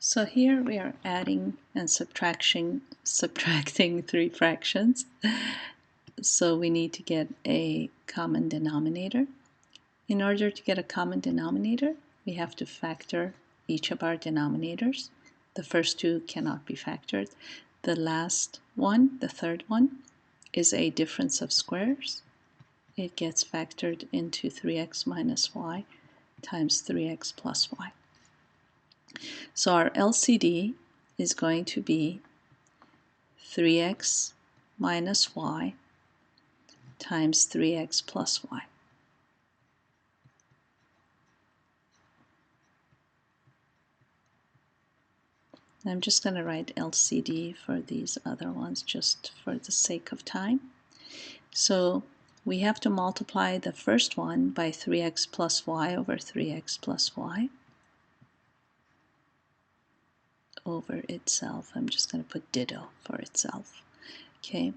So here we are adding and subtracting three fractions. So we need to get a common denominator. In order to get a common denominator, we have to factor each of our denominators. The first two cannot be factored. The last one, the third one, is a difference of squares. It gets factored into 3x minus y times 3x plus y. So our LCD is going to be 3x minus y times 3x plus y. I'm just going to write LCD for these other ones just for the sake of time. So we have to multiply the first one by 3x plus y over 3x plus y over itself. I'm just going to put ditto for itself. Okay,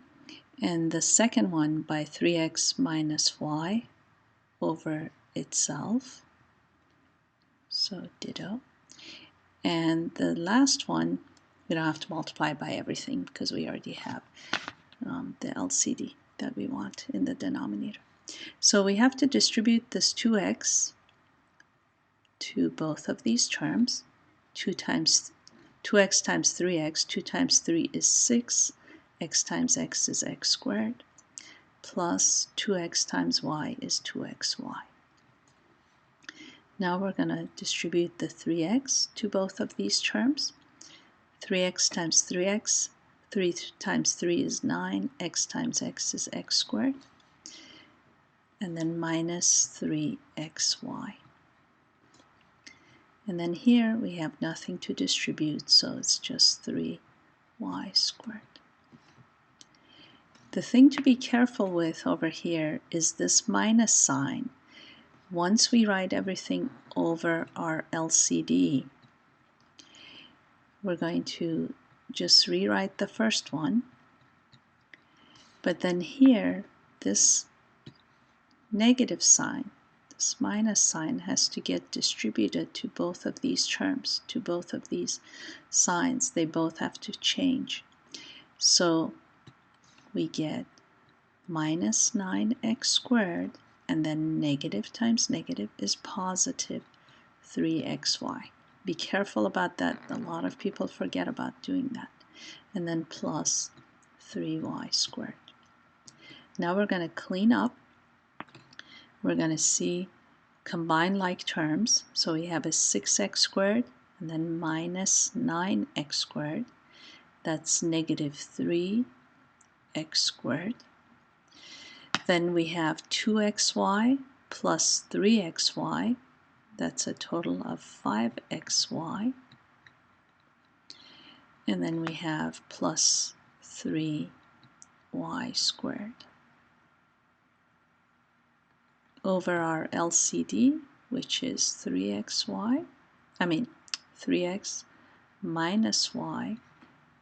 and the second one by 3x minus y over itself. So ditto. And the last one, we don't have to multiply by everything because we already have the LCD that we want in the denominator. So we have to distribute this 2x to both of these terms. 2x times 3x, 2 times 3 is 6, x times x is x squared, plus 2x times y is 2xy. Now we're going to distribute the 3x to both of these terms. 3x times 3x, 3 times 3 is 9, x times x is x squared, and then minus 3xy. And then here we have nothing to distribute, so it's just 3y squared. The thing to be careful with over here is this minus sign. Once we write everything over our LCD, we're going to just rewrite the first one. But then here, this negative sign, this minus sign, has to get distributed to both of these terms, to both of these signs. They both have to change. So we get minus 9x squared, and then negative times negative is positive 3xy. Be careful about that. A lot of people forget about doing that. And then plus 3y squared. Now we're going to clean up. We're going to see combine like terms. So we have a 6x squared and then minus 9x squared. That's negative 3x squared. Then we have 2xy plus 3xy. That's a total of 5xy. And then we have plus 3y squared. Over our LCD, which is 3x minus y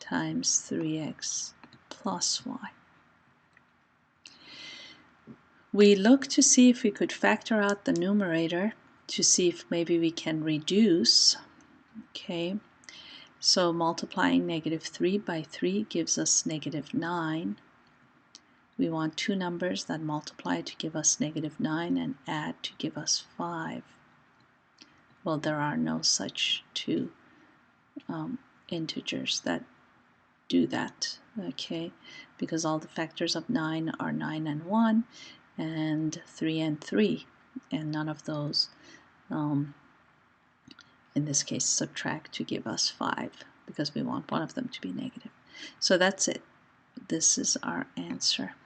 times 3x plus y. We look to see if we could factor out the numerator to see if maybe we can reduce. Okay, so multiplying negative 3 by 3 gives us negative 9. We want two numbers that multiply to give us negative 9 and add to give us 5. Well, there are no such two integers that do that, okay, because all the factors of 9 are 9 and 1, and 3 and 3, and none of those, in this case, subtract to give us 5, because we want one of them to be negative. So that's it. This is our answer.